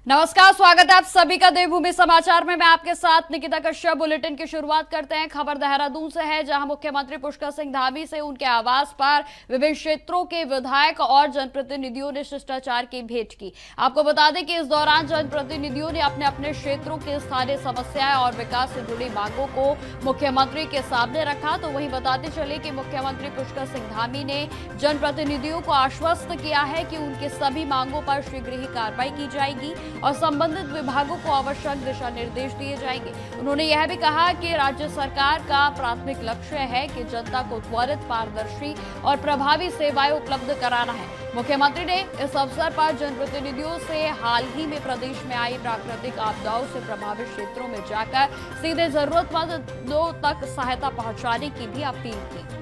नमस्कार, स्वागत है आप सभी का देवभूमि समाचार में। मैं आपके साथ निकिता कश्यप। बुलेटिन की शुरुआत करते हैं। खबर देहरादून से है, जहां मुख्यमंत्री पुष्कर सिंह धामी से उनके आवास पर विभिन्न क्षेत्रों के विधायक और जनप्रतिनिधियों ने शिष्टाचार की भेंट की। आपको बता दें कि इस दौरान जनप्रतिनिधियों ने अपने अपने क्षेत्रों की स्थानीय समस्याएं और विकास से जुड़ी मांगों को मुख्यमंत्री के सामने रखा। तो वहीं बताते चले कि मुख्यमंत्री पुष्कर सिंह धामी ने जनप्रतिनिधियों को आश्वस्त किया है कि उनकी सभी मांगों पर शीघ्र ही कार्रवाई की जाएगी और संबंधित विभागों को आवश्यक दिशा निर्देश दिए जाएंगे। उन्होंने यह भी कहा कि राज्य सरकार का प्राथमिक लक्ष्य है कि जनता को त्वरित, पारदर्शी और प्रभावी सेवाएं उपलब्ध कराना है। मुख्यमंत्री ने इस अवसर पर जनप्रतिनिधियों से हाल ही में प्रदेश में आई प्राकृतिक आपदाओं से प्रभावित क्षेत्रों में जाकर सीधे जरूरतमंदों तक सहायता पहुंचाने की भी अपील की।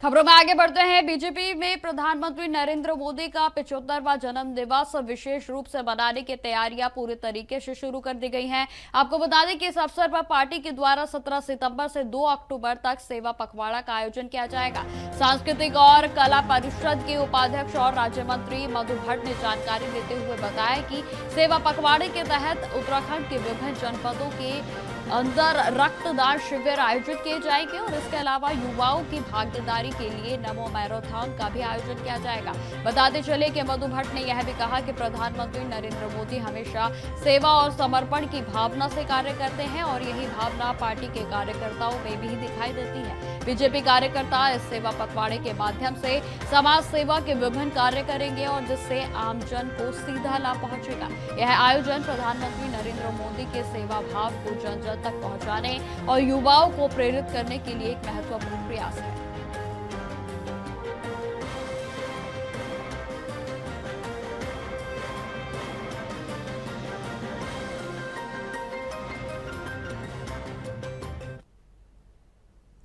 खबरों में आगे बढ़ते हैं। बीजेपी में प्रधानमंत्री नरेंद्र मोदी का 75वां जन्म दिवस विशेष रूप से मनाने की तैयारियां पूरे तरीके से शुरू कर दी गई हैं। आपको बता दें कि इस अवसर पर पार्टी के द्वारा 17 सितंबर से 2 अक्टूबर तक सेवा पखवाड़ा का आयोजन किया जाएगा। सांस्कृतिक और कला परिषद के उपाध्यक्ष और राज्य मंत्री मधु भट्ट ने जानकारी देते हुए बताया कि सेवा पखवाड़े के तहत उत्तराखंड के विभिन्न जनपदों के अंदर रक्तदान शिविर आयोजित किए जाएंगे और इसके अलावा युवाओं की भागीदारी के लिए नमो मैराथन का भी आयोजन किया जाएगा। बताते चले कि मधु भट्ट ने यह भी कहा कि प्रधानमंत्री नरेंद्र मोदी हमेशा सेवा और समर्पण की भावना से कार्य करते हैं और यही भावना पार्टी के कार्यकर्ताओं में भी दिखाई देती है। बीजेपी कार्यकर्ता इस सेवा पखवाड़े के माध्यम से समाज सेवा के विभिन्न कार्य करेंगे और जिससे आमजन को सीधा लाभ पहुंचेगा। यह आयोजन प्रधानमंत्री नरेंद्र मोदी के सेवा भाव को जन जन तक पहुंचाने और युवाओं को प्रेरित करने के लिए एक महत्वपूर्ण प्रयास है।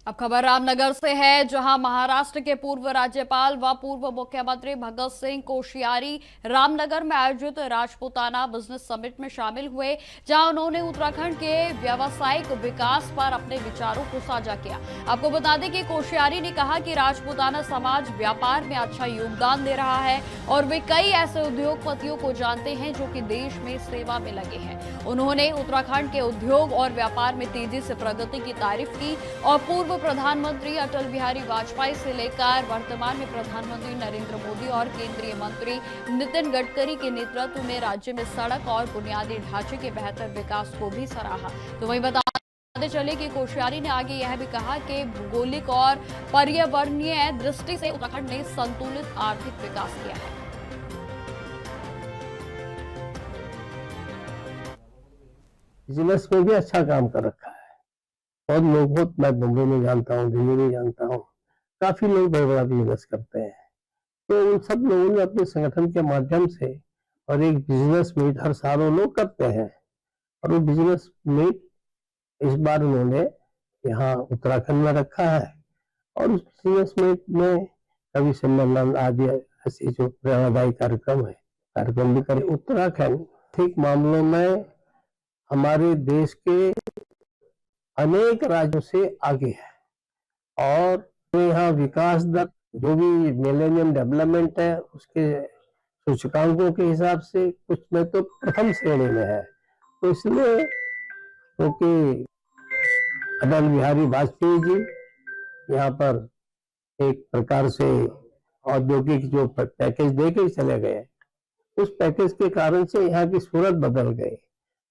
अब खबर रामनगर से है, जहां महाराष्ट्र के पूर्व राज्यपाल व पूर्व मुख्यमंत्री भगत सिंह कोश्यारी रामनगर में आयोजित राजपूताना बिजनेस समिट में शामिल हुए, जहां उन्होंने उत्तराखंड के व्यावसायिक विकास पर अपने विचारों को साझा किया। आपको बता दें कि कोश्यारी ने कहा कि राजपूताना समाज व्यापार में अच्छा योगदान दे रहा है और वे कई ऐसे उद्योगपतियों को जानते हैं जो कि देश में सेवा में लगे हैं। उन्होंने उत्तराखंड के उद्योग और व्यापार में तेजी से प्रगति की तारीफ की और पूर्व प्रधानमंत्री अटल बिहारी वाजपेयी से लेकर वर्तमान में प्रधानमंत्री नरेंद्र मोदी और केंद्रीय मंत्री नितिन गडकरी के नेतृत्व में राज्य में सड़क और बुनियादी ढांचे के बेहतर विकास को भी सराहा। तो वहीं बताते चले कि कोश्यारी ने आगे यह भी कहा कि भौगोलिक और पर्यावरणीय दृष्टि से उत्तराखंड ने संतुलित आर्थिक विकास किया है। बिजनेस में भी अच्छा काम कर रखा है। बहुत लोग, बहुत, मैं बम्बई में जानता हूँ, दिल्ली में जानता हूँ, काफी लोग बड़ा बड़ा बिजनेस करते हैं। तो उन सब लोगों ने अपने संगठन के माध्यम से और एक बिजनेस मीट हर साल वो लोग करते हैं और वो बिजनेस मीट इस बार उन्होंने यहाँ उत्तराखंड में रखा है और उस बिजनेस मीट में कवि सम्मेलन आदि ऐसे जो प्रेरणादायी कार्यक्रम भी करे। उत्तराखंड ठीक मामलों में हमारे देश के अनेक राज्यों से आगे है और यहाँ विकास दर जो भी मिलेनियम डेवलपमेंट है उसके सूचकांकों के हिसाब से कुछ में तो प्रथम श्रेणी में है। तो इसलिए क्योंकि अटल बिहारी वाजपेयी जी यहाँ पर एक प्रकार से औद्योगिक जो पैकेज दे के चले गए, उस पैकेज के कारण से यहाँ की सूरत बदल गई।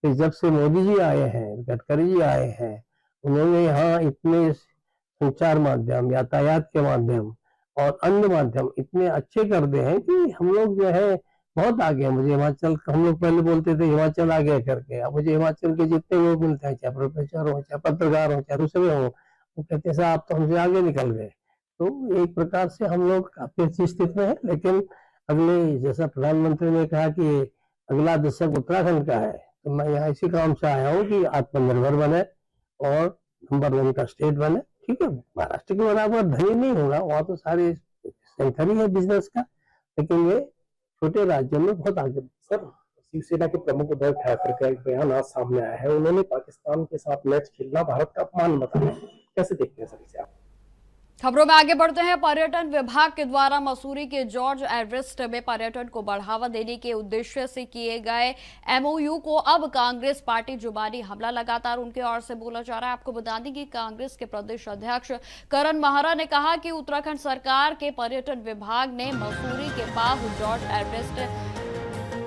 तो जब से मोदी जी आए हैं, गडकरी जी आए हैं, उन्होंने यहाँ इतने संचार माध्यम, यातायात के माध्यम और अन्य माध्यम इतने अच्छे कर दिए हैं कि हम लोग जो है बहुत आगे हैं। मुझे हिमाचल, हम लोग पहले बोलते थे हिमाचल आगे करके, अब मुझे हिमाचल के जितने लोग मिलते हैं, चाहे प्रोफेसर हो, चाहे पत्रकार हो, चाहे दूसरे हो, वो कहते हैं साहब तो हमसे आगे निकल गए। तो एक प्रकार से हम लोग काफी अच्छी स्थिति में है। लेकिन अगले, जैसा प्रधानमंत्री ने कहा कि अगला दशक उत्तराखंड का है, तो मैं यहाँ इसी काम से आया हूँ कि आत्मनिर्भर बने और नंबर 1 का स्टेट बने। ठीक है, महाराष्ट्र के बराबर धनी नहीं होगा, वहाँ तो सारे सेंटर ही है बिजनेस का, लेकिन ये छोटे राज्यों में बहुत आगे। सर, शिवसेना के प्रमुख उद्धव ठाकरे का एक बयान आज सामने आया है। उन्होंने पाकिस्तान के साथ मैच खेलना भारत का अपमान बताया। कैसे देखते हैं सर इसे आप? खबरों में आगे बढ़ते हैं। पर्यटन विभाग के द्वारा मसूरी के जॉर्ज एवरेस्ट में पर्यटन को बढ़ावा देने के उद्देश्य से किए गए एमओयू को अब कांग्रेस पार्टी जुबानी हमला लगातार उनके ओर से बोला जा रहा है। आपको बता दें कि कांग्रेस के प्रदेश अध्यक्ष करण माहरा ने कहा कि उत्तराखंड सरकार के पर्यटन विभाग ने मसूरी के पास जॉर्ज एवरेस्ट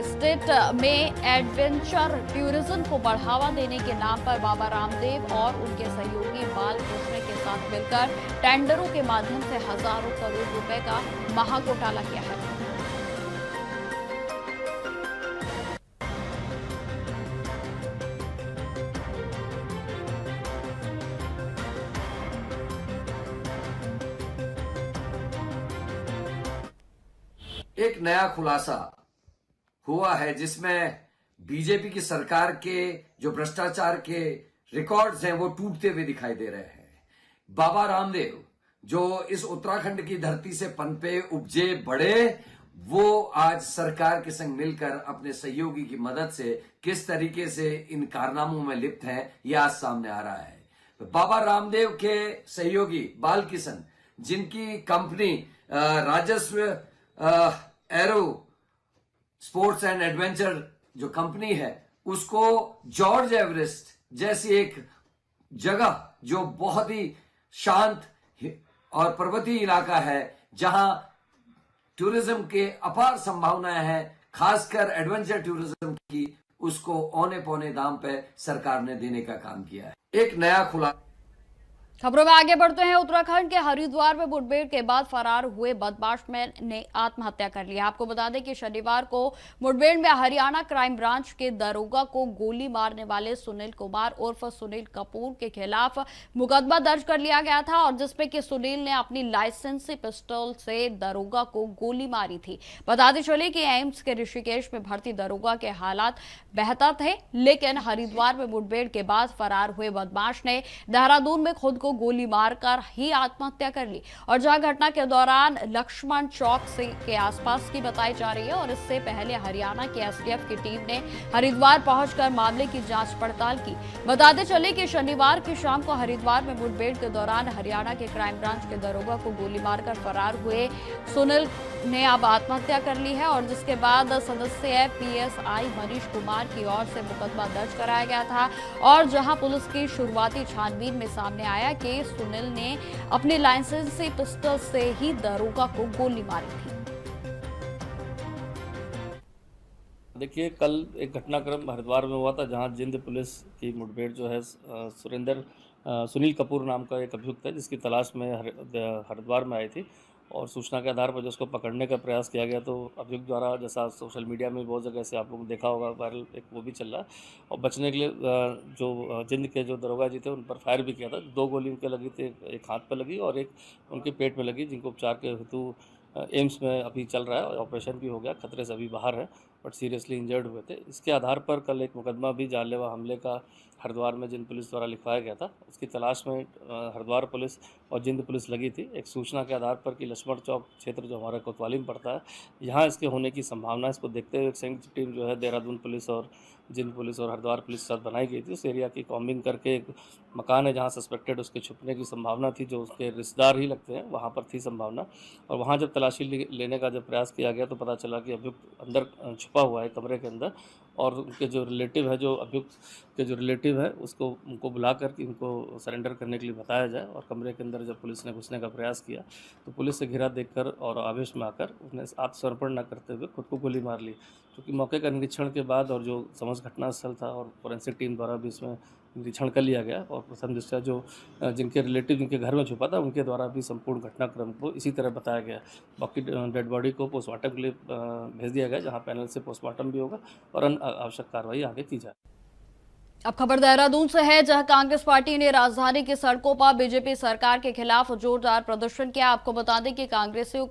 स्टेट में एडवेंचर टूरिज्म को बढ़ावा देने के नाम पर बाबा रामदेव और उनके सहयोगी बालकृष्ण के साथ मिलकर टेंडरों के माध्यम से हजारों करोड़ रुपए का महाघोटाला किया है। एक नया खुलासा हुआ है जिसमें बीजेपी की सरकार के जो भ्रष्टाचार के रिकॉर्ड्स हैं वो टूटते हुए दिखाई दे रहे हैं। बाबा रामदेव जो इस उत्तराखंड की धरती से पनपे, उपजे, बढ़े, वो आज सरकार के संग मिलकर अपने सहयोगी की मदद से किस तरीके से इन कारनामों में लिप्त हैं, यह आज सामने आ रहा है। बाबा रामदेव के सहयोगी बालकिशन, जिनकी कंपनी राजस्व एरो स्पोर्ट्स एंड एडवेंचर जो कंपनी है, उसको जॉर्ज एवरेस्ट जैसी एक जगह जो बहुत ही शांत और पर्वतीय इलाका है, जहां टूरिज्म के अपार संभावनाएं हैं, खासकर एडवेंचर टूरिज्म की, उसको औने पौने दाम पे सरकार ने देने का काम किया है। एक नया खुलासा। खबरों में आगे बढ़ते हैं। उत्तराखंड के हरिद्वार में मुठभेड़ के बाद फरार हुए बदमाश ने आत्महत्या कर लिया। आपको बता दें कि शनिवार को मुठभेड़ में हरियाणा क्राइम ब्रांच के दरोगा को गोली मारने वाले सुनील कुमार उर्फ सुनील कपूर के खिलाफ मुकदमा दर्ज कर लिया गया था, और जिसमें कि सुनील ने अपनी लाइसेंसी पिस्टल से दरोगा को गोली मारी थी। बताते चले कि एम्स के ऋषिकेश में भर्ती दरोगा के हालात बेहतर थे, लेकिन हरिद्वार में मुठभेड़ के बाद फरार हुए बदमाश ने देहरादून में खुद को गोली मारकर ही आत्महत्या कर ली, और जहां घटना के दौरान लक्ष्मण चौक से के आसपास की बताई जा रही है। और इससे पहले हरियाणा की एसटीएफ की टीम ने हरिद्वार पहुंचकर मामले की जांच पड़ताल की। बताते चले कि शनिवार की शाम को हरिद्वार में मुठभेड़ के दौरान हरियाणा के क्राइम ब्रांच के दरोगा को गोली मारकर फरार हुए सुनील ने अब आत्महत्या कर ली है, और जिसके बाद सदस्य पीएसआई मनीष कुमार की ओर से मुकदमा दर्ज कराया गया था। और जहां पुलिस की शुरुआती छानबीन में सामने आया कि सुनील ने अपनी लाइसेंसी पिस्टल से ही दरोगा को गोली मारी थी। देखिए, कल एक घटनाक्रम हरिद्वार में हुआ था, जहां जिंद पुलिस की मुठभेड़ जो है सुनील कपूर नाम का एक अभियुक्त है, जिसकी तलाश में हरिद्वार में आई थी, और सूचना के आधार पर जो उसको पकड़ने का प्रयास किया गया, तो अभियुक्त द्वारा, जैसा सोशल मीडिया में बहुत जगह से आप लोग देखा होगा, वायरल एक वो भी चल रहा है, और बचने के लिए जो जिंद के जो दरोगा जी थे उन पर फायर भी किया था। 2 गोली उनके लगी थी, एक हाथ पर लगी और एक उनके पेट में लगी, जिनको उपचार के हेतु एम्स में अभी चल रहा है, और ऑपरेशन भी हो गया, खतरे से अभी बाहर है, बट सीरियसली इंजर्ड हुए थे। इसके आधार पर कल एक मुकदमा भी जानलेवा हमले का हरिद्वार में जिंद पुलिस द्वारा लिखवाया गया था। उसकी तलाश में हरिद्वार पुलिस और जिंद पुलिस लगी थी, एक सूचना के आधार पर कि लक्ष्मण चौक क्षेत्र जो हमारा कोतवाली में पड़ता है, यहाँ इसके होने की संभावना है। इसको देखते हुए एक संयुक्त टीम जो है देहरादून पुलिस और जिंद पुलिस और हरिद्वार पुलिस के साथ बनाई गई थी। उस एरिया की कॉम्बिंग करके एक मकान है जहाँ सस्पेक्टेड उसके छुपने की संभावना थी, जो उसके रिश्तेदार ही लगते हैं, वहाँ पर थी संभावना। और वहाँ जब तलाशी लेने का जब प्रयास किया गया, तो पता चला कि अभियुक्त अंदर छुपा हुआ है कमरे के अंदर, और उनके जो रिलेटिव है, जो अभियुक्त के जो रिलेटिव है, उनको बुला कर कि उनको सरेंडर करने के लिए बताया जाए। और कमरे के अंदर जब पुलिस ने घुसने का प्रयास किया, तो पुलिस से घिरा देखकर और आवेश में आकर उसने आत्मसमर्पण न करते हुए खुद को गोली मार ली। क्योंकि मौके का निरीक्षण के बाद और जो समझ घटनास्थल था, और फोरेंसिक टीम द्वारा भी इसमें निरीक्षण कर लिया गया, और प्रथम दृष्टया जो जिनके रिलेटिव जिनके घर में छुपा था, उनके द्वारा भी संपूर्ण घटनाक्रम को इसी तरह बताया गया। बाकी डेड बॉडी को पोस्टमार्टम के लिए भेज दिया गया, जहाँ पैनल से पोस्टमार्टम भी होगा और अन्य आवश्यक कार्रवाई आगे की जाए। अब खबर देहरादून से है, जहां कांग्रेस पार्टी ने राजधानी की सड़कों पर बीजेपी सरकार के खिलाफ जोरदार प्रदर्शन किया। आपको बता दें कि कांग्रेसियों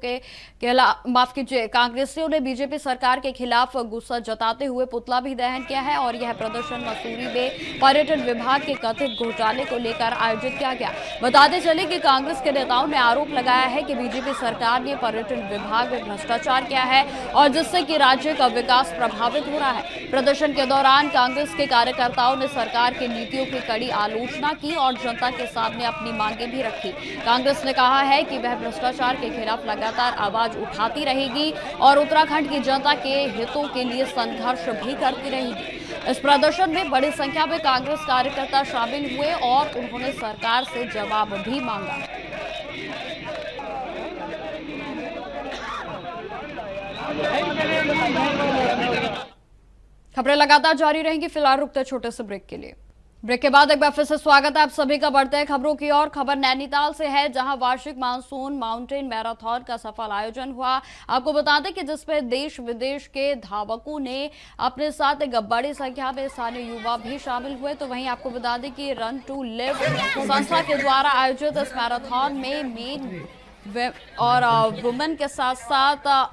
ने बीजेपी सरकार के खिलाफ गुस्सा जताते हुए पुतला भी दहन किया है और यह प्रदर्शन मसूरी में पर्यटन विभाग के कथित घोटाले को लेकर आयोजित किया गया। बताते चले कि कांग्रेस के नेताओं ने आरोप लगाया है कि बीजेपी सरकार ने पर्यटन विभाग में भ्रष्टाचार किया है और जिससे कि राज्य का विकास प्रभावित हो रहा है। प्रदर्शन के दौरान कांग्रेस के कार्यकर्ताओं सरकार की नीतियों की कड़ी आलोचना की और जनता के सामने अपनी मांगे भी रखी। कांग्रेस ने कहा है कि वह भ्रष्टाचार के खिलाफ लगातार आवाज उठाती रहेगी और उत्तराखंड की जनता के हितों के लिए संघर्ष भी करती रहेगी। इस प्रदर्शन में बड़ी संख्या में कांग्रेस कार्यकर्ता शामिल हुए और उन्होंने सरकार से जवाब भी मांगा। खबरें लगातार जारी रहेंगी, फिलहाल रुकते छोटे से ब्रेक के लिए। ब्रेक के बाद एक बार फिर से स्वागत है आप सभी का। बढ़ते हैं खबरों की ओर। खबर नैनीताल से है, जहां वार्षिक मानसून माउंटेन मैराथन का सफल आयोजन हुआ। आपको बता दें कि जिसमें देश विदेश के धावकों ने अपने साथ एक बड़ी संख्या में स्थानीय युवा भी शामिल हुए। तो वहीं आपको बता दें कि रन टू लिव संस्था के द्वारा आयोजित इस मैराथन में मेन और वुमेन के साथ साथ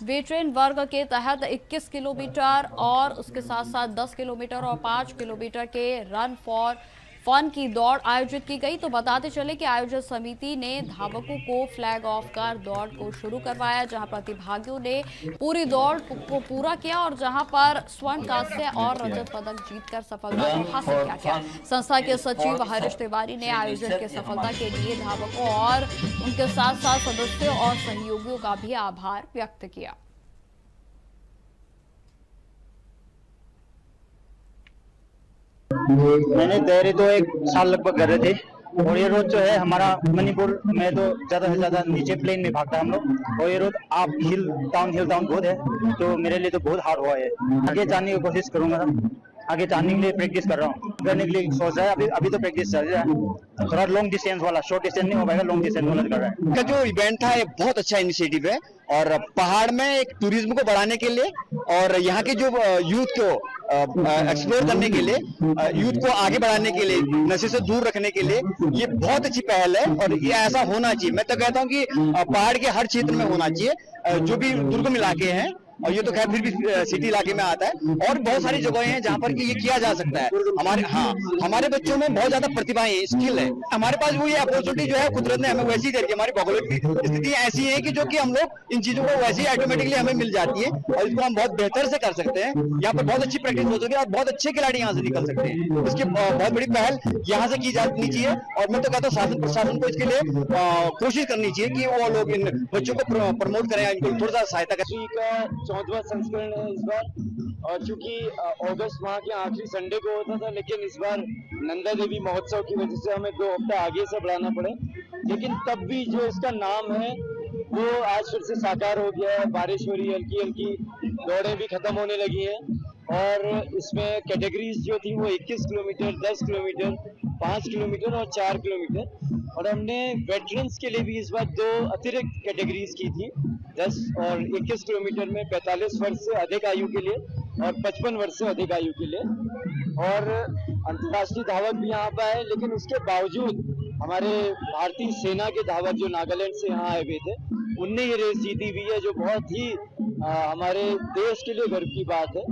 वेटरन वर्ग के तहत 21 किलोमीटर और उसके साथ साथ 10 किलोमीटर और 5 किलोमीटर के रन फॉर फन की दौड़ आयोजित की गई। तो बताते चले कि आयोजक समिति ने धावकों को फ्लैग ऑफ कर दौड़ को शुरू करवाया, जहां प्रतिभागियों ने पूरी दौड़ को पूरा किया और जहां पर स्वर्ण, कांस्य और रजत पदक जीतकर सफलता को हासिल किया। संस्था के सचिव हरीश तिवारी ने आयोजन की सफलता के लिए धावकों और उनके साथ साथ सदस्यों और सहयोगियों का भी आभार व्यक्त किया। मैंने तैयारी तो 1 साल लगभग कर रहे थे और ये रोड जो है हमारा मणिपुर में तो ज्यादा से ज्यादा नीचे प्लेन में भागता है हम लोग, और ये रोड आप हिल डाउन बहुत है, तो मेरे लिए तो बहुत हार्ड हुआ है। आगे जाने की कोशिश करूंगा, आगे जाने के लिए प्रैक्टिस कर रहा हूँ, करने के लिए सोच रहा है। अभी तो प्रैक्टिस चल रहा है, थोड़ा लॉन्ग डिस्टेंस वाला, शॉर्ट डिस्टेंस नहीं हो पाएगा, लॉन्ग डिस्टेंस वाला कर रहा है। का जो इवेंट था ये बहुत अच्छा इनिशिएटिव है और पहाड़ में एक टूरिज्म को बढ़ाने के लिए और यहाँ के जो यूथ को एक्सप्लोर करने के लिए, यूथ को आगे बढ़ाने के लिए, नशे से दूर रखने के लिए ये बहुत अच्छी पहल है और ये ऐसा होना चाहिए। मैं तो कहता हूँ कि पहाड़ के हर क्षेत्र में होना चाहिए, जो भी दुर्गम इलाके हैं, और ये तो खैर फिर भी सिटी इलाके में आता है, और बहुत सारी जगहें हैं जहाँ पर कि ये किया जा सकता है। हमारे बच्चों में बहुत ज्यादा प्रतिभाएं, स्किल है। हमारे पास वो ये अपॉर्चुनिटी जो है कुदरत ने हमें वैसी दे दी, हमारी भौगोलिक स्थिति ऐसी है कि जो कि हम लोग इन चीजों को वैसे ही ऑटोमेटिकली हमें मिल जाती है और इसको हम बहुत बेहतर से कर सकते हैं। यहाँ पर बहुत अच्छी प्रैक्टिस हो सकती है और बहुत अच्छे खिलाड़ी यहाँ से निकल सकते हैं। इसकी बहुत बड़ी पहल यहाँ से की जानी चाहिए और मैं तो कहता हूँ शासन प्रशासन को इसके लिए कोशिश करनी चाहिए कि वो लोग इन बच्चों को प्रमोट करें, इनको थोड़ा सा सहायता करें। 14वां संस्करण है इस बार, और चूंकि अगस्त माह के आखिरी संडे को होता था, लेकिन इस बार नंदा देवी महोत्सव की वजह से हमें 2 हफ्ता आगे से बढ़ाना पड़े, लेकिन तब भी जो इसका नाम है वो आज फिर से साकार हो गया है। बारिश हो रही है, हल्की हल्की दौड़ें भी खत्म होने लगी हैं और इसमें कैटेगरीज जो थी वो 21 किलोमीटर, 10 किलोमीटर, 5 किलोमीटर और 4 किलोमीटर, और हमने वेटरन्स के लिए भी इस बार 2 अतिरिक्त कैटेगरीज की थी, 10 और 21 किलोमीटर में 45 वर्ष से अधिक आयु के लिए और 55 वर्ष से अधिक आयु के लिए, और अंतर्राष्ट्रीय धावक भी यहाँ पर आए, लेकिन उसके बावजूद हमारे भारतीय सेना के धावक जो नागालैंड से यहाँ आए हुए थे, उनने ये रेस जीती हुई है, जो बहुत ही हमारे देश के लिए गर्व की बात है।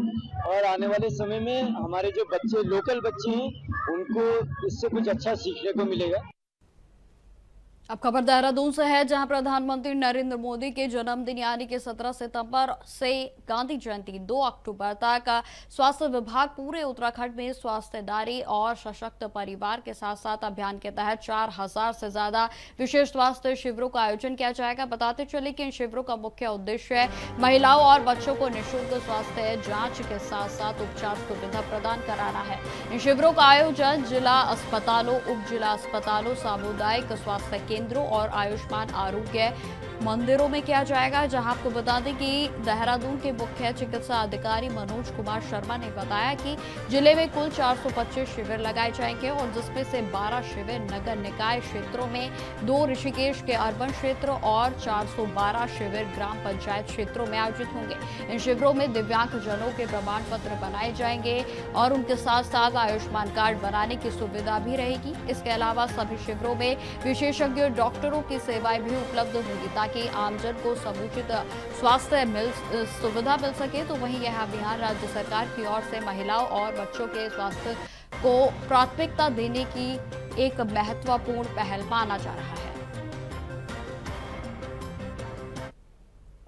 और आने वाले समय में हमारे जो बच्चे, लोकल बच्चे हैं, उनको इससे कुछ अच्छा सीखने को मिलेगा। अब खबर देहरादून से है, जहां प्रधानमंत्री नरेंद्र मोदी के जन्मदिन यानी कि 17 सितंबर से गांधी जयंती 2 अक्टूबर तक स्वास्थ्य विभाग पूरे उत्तराखंड में स्वास्थ्यदारी और सशक्त परिवार के साथ साथ अभियान के तहत 4000 से ज्यादा विशेष स्वास्थ्य शिविरों का आयोजन किया जाएगा। बताते चले कि इन शिविरों का मुख्य उद्देश्य महिलाओं और बच्चों को निःशुल्क स्वास्थ्य जांच के साथ साथ उपचार सुविधा प्रदान कराना है। इन शिविरों का आयोजन जिला अस्पतालों, उप जिला अस्पतालों, सामुदायिक स्वास्थ्य केंद्रों और आयुष्मान आरोग्य मंदिरों में किया जाएगा, जहां आपको बता दें कि देहरादून के मुख्य चिकित्सा अधिकारी मनोज कुमार शर्मा ने बताया कि जिले में कुल 425 शिविर लगाए जाएंगे और जिसमें से 12 शिविर नगर निकाय क्षेत्रों में, 2 ऋषिकेश के अर्बन क्षेत्र और 412 शिविर ग्राम पंचायत क्षेत्रों में आयोजित होंगे। इन शिविरों में दिव्यांग जनों के प्रमाण पत्र बनाए जाएंगे और उनके साथ साथ आयुष्मान कार्ड बनाने की सुविधा भी रहेगी। इसके अलावा सभी शिविरों में विशेषज्ञ डॉक्टरों की सेवाएं भी उपलब्ध होंगी ताकि आमजन को समुचित स्वास्थ्य सुविधा मिल सके। तो वहीं यह अभियान राज्य सरकार की ओर से महिलाओं और बच्चों के स्वास्थ्य को प्राथमिकता देने की एक महत्वपूर्ण पहल माना जा रहा है।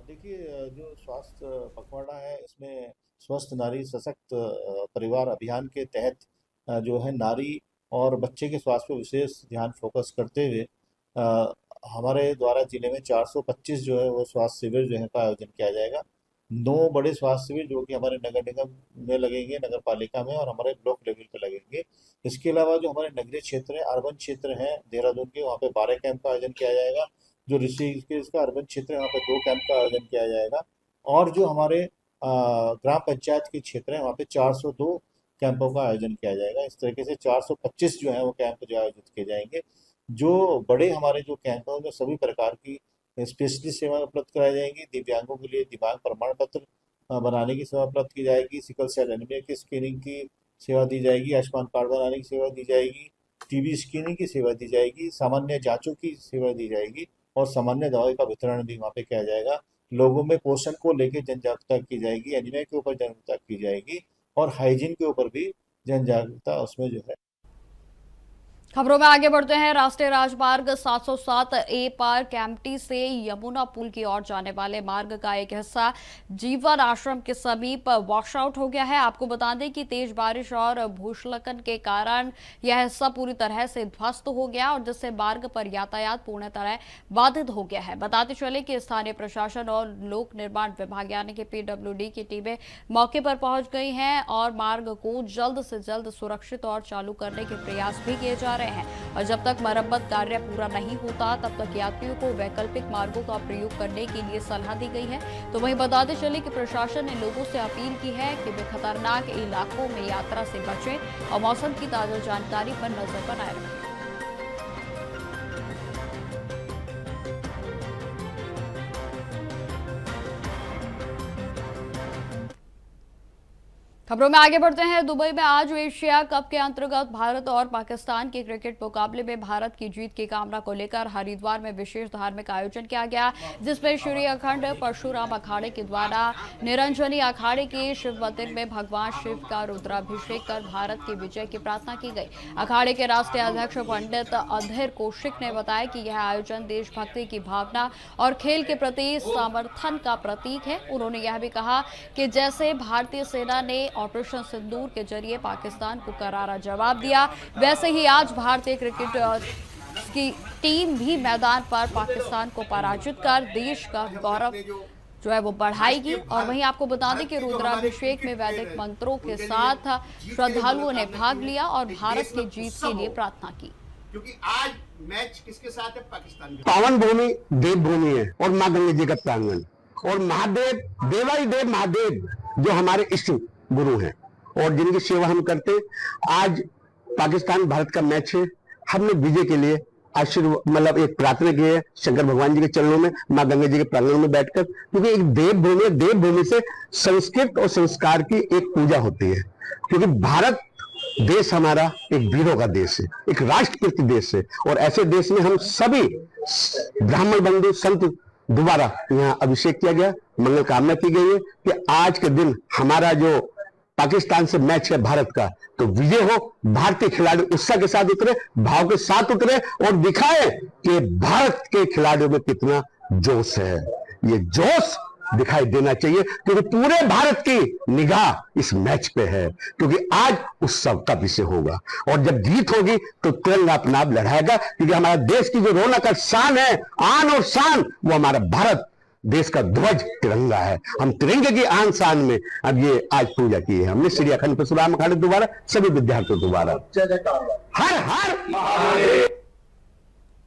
देखिए, जो स्वास्थ्य पखवाड़ा है, इसमें स्वस्थ नारी सशक्त परिवार अभियान के तहत जो है नारी और बच्चे के स्वास्थ्य पर विशेष ध्यान फोकस करते हुए हमारे द्वारा जिले में 425 जो है वो स्वास्थ्य शिविर जो है का आयोजन किया जाएगा। 9 बड़े स्वास्थ्य शिविर जो कि हमारे नगर निगम में लगेंगे, नगर पालिका में, और हमारे ब्लॉक लेवल पे लगेंगे। इसके अलावा जो हमारे नगरीय क्षेत्र है, अर्बन क्षेत्र हैं देहरादून के, वहाँ पे 12 कैंप का आयोजन किया जाएगा। जो ऋषिकेश का अर्बन क्षेत्र है, वहाँ पे 2 कैंप का आयोजन किया जाएगा। और जो हमारे ग्राम पंचायत के क्षेत्र है, वहाँ पे 402 कैंपों का आयोजन किया जाएगा। इस तरीके से 425 जो है वो कैंप जो आयोजित किए जाएंगे। जो बड़े हमारे जो कैंप हैं, उनमें सभी प्रकार की स्पेशलिस्ट सेवाएं उपलब्ध कराई जाएंगी। दिव्यांगों के लिए दिव्यांग प्रमाण पत्र बनाने की सेवा उपलब्ध की जाएगी। सिकल सेल एनीमिया की स्क्रीनिंग की सेवा दी जाएगी। आयुष्मान कार्ड बनाने की सेवा दी जाएगी। टीबी स्क्रीनिंग की सेवा दी जाएगी। सामान्य जांचों की सेवा दी जाएगी और सामान्य दवाई का वितरण भी वहाँ पे किया जाएगा। लोगों में पोषण को लेकर जन जागरूकता की जाएगी, एनीमिया के ऊपर जागरूकता की जाएगी और हाइजीन के ऊपर भी जन जागरूकता उसमें जो है। खबरों में आगे बढ़ते हैं। राष्ट्रीय राजमार्ग 707A पर कैंपटी से यमुना पुल की ओर जाने वाले मार्ग का एक हिस्सा जीवन आश्रम के समीप वॉशआउट हो गया है। आपको बता दें कि तेज बारिश और भूस्खलन के कारण यह हिस्सा पूरी तरह से ध्वस्त हो गया और जिससे मार्ग पर यातायात पूर्ण तरह बाधित हो गया है। बताते चले कि स्थानीय प्रशासन और लोक निर्माण विभाग यानी कि PWD की टीमें मौके पर पहुंच गई हैं और मार्ग को जल्द से जल्द सुरक्षित और चालू करने के प्रयास भी किए जा रहे हैं। और जब तक मरम्मत कार्य पूरा नहीं होता तब तक यात्रियों को वैकल्पिक मार्गों का प्रयोग करने के लिए सलाह दी गई है। तो वहीं बताते चले कि प्रशासन ने लोगों से अपील की है कि वे खतरनाक इलाकों में यात्रा से बचें और मौसम की ताजा जानकारी पर नजर बनाए रखें। खबरों में आगे बढ़ते हैं। दुबई में आज एशिया कप के अंतर्गत भारत और पाकिस्तान के क्रिकेट मुकाबले में भारत की जीत की कामना को लेकर हरिद्वार में विशेष धार्मिक आयोजन किया गया, जिसमें श्री अखंड परशुराम अखाड़े के द्वारा निरंजनी अखाड़े के शिव मंदिर में भगवान शिव का रुद्राभिषेक कर भारत की विजय की प्रार्थना की गई। अखाड़े के राष्ट्रीय अध्यक्ष पंडित अधीर कौशिक ने बताया कि यह आयोजन देशभक्ति की भावना और खेल के प्रति समर्थन का प्रतीक है। उन्होंने यह भी कहा कि जैसे भारतीय सेना ने ऑपरेशन सिंदूर के जरिए पाकिस्तान को करारा जवाब दिया, वैसे ही आज भारतीय क्रिकेट की टीम भी मैदान पर पाकिस्तान को पराजित कर देश का गौरव जो है वो बढ़ाएगी। और वहीं आपको बता दें कि रुद्राभिषेक में वैदिक मंत्रों के साथ श्रद्धालुओं ने भाग लिया और भारत की जीत के लिए प्रार्थना की। क्योंकि आज मैच किसके साथ है? पाकिस्तान के। पावन भूमि देवभूमि है और माँ गंगा जी का प्रांगण और महादेव देवाई देव महादेव जो हमारे इष्ट गुरु हैं और जिनकी सेवा हम करते। आज पाकिस्तान भारत का मैच है। हमने विजय के लिए आशीर्वाद मतलब एक प्रार्थना की है शंकर भगवान जी के चरणों में, माँ गंगा जी के प्रांगण में बैठकर, क्योंकि एक देवभूमि से संस्कृत और संस्कार की एक पूजा होती है। क्योंकि भारत देश हमारा एक वीरों का देश है, एक राष्ट्रपति देश है और ऐसे देश में हम सभी ब्राह्मण बंधु संत दोबारा यहाँ अभिषेक किया गया, मंगल कामना की गई है कि आज के दिन हमारा जो पाकिस्तान से मैच है भारत का, तो विजय हो। भारतीय खिलाड़ी उत्साह के साथ उतरे, भाव के साथ उतरे और दिखाए कि भारत के खिलाड़ियों में कितना जोश है। ये जोश दिखाई देना चाहिए क्योंकि पूरे भारत की निगाह इस मैच पे है, क्योंकि आज उत्सव का विषय होगा और जब जीत होगी तो तिरंगा अपना आप लहराएगा। क्योंकि हमारा देश की जो रौनक और शान है, आन और शान, वो हमारा भारत देश का ध्वज तिरंगा है। हम तिरंगे की आन शान में अब ये आज पूजा की है हमने श्री अखंड परशुराम अखाड़े द्वारा, सभी विद्यार्थियों द्वारा। हर हर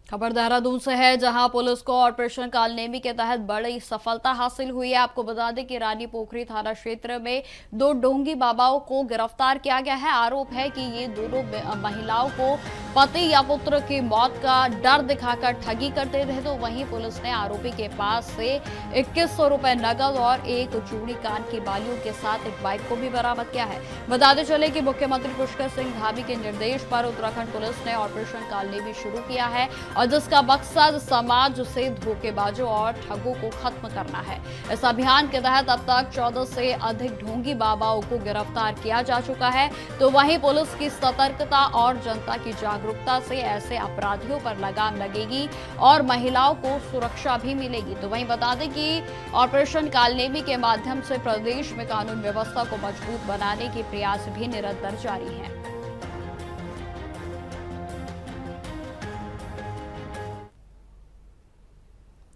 खबर देहरादून से है, जहां पुलिस को ऑपरेशन कालनेमी के तहत बड़ी सफलता हासिल हुई है। आपको बता दें कि रानी पोखरी थाना क्षेत्र में 2 ढोंगी बाबाओं को गिरफ्तार किया गया है। आरोप है कि ये दोनों महिलाओं को पति या पुत्र की मौत का डर दिखाकर ठगी करते थे। तो वहीं पुलिस ने आरोपी के पास से 2100 रुपए नकद और एक चूड़ी कान की बालियों के साथ एक बाइक को भी बरामद किया है। बताते चले कि मुख्यमंत्री पुष्कर सिंह धामी के निर्देश पर उत्तराखंड पुलिस ने ऑपरेशन कालनेमी शुरू किया है और जिसका मकसद समाज से धोखेबाजों और ठगों को खत्म करना है। इस अभियान के तहत अब तक 14 से अधिक ढोंगी बाबाओं को गिरफ्तार किया जा चुका है। तो वहीं पुलिस की सतर्कता और जनता की जागरूकता से ऐसे अपराधियों पर लगाम लगेगी और महिलाओं को सुरक्षा भी मिलेगी। तो वहीं बता दें कि ऑपरेशन कालनेमी के माध्यम से प्रदेश में कानून व्यवस्था को मजबूत बनाने के प्रयास भी निरंतर जारी हैं।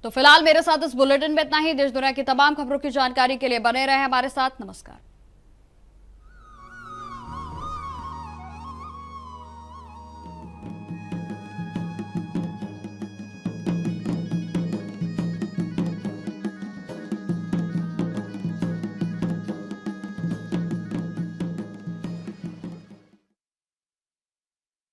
तो फिलहाल मेरे साथ इस बुलेटिन में इतना ही। देश दुनिया की तमाम खबरों की जानकारी के लिए बने रहे हमारे साथ। नमस्कार।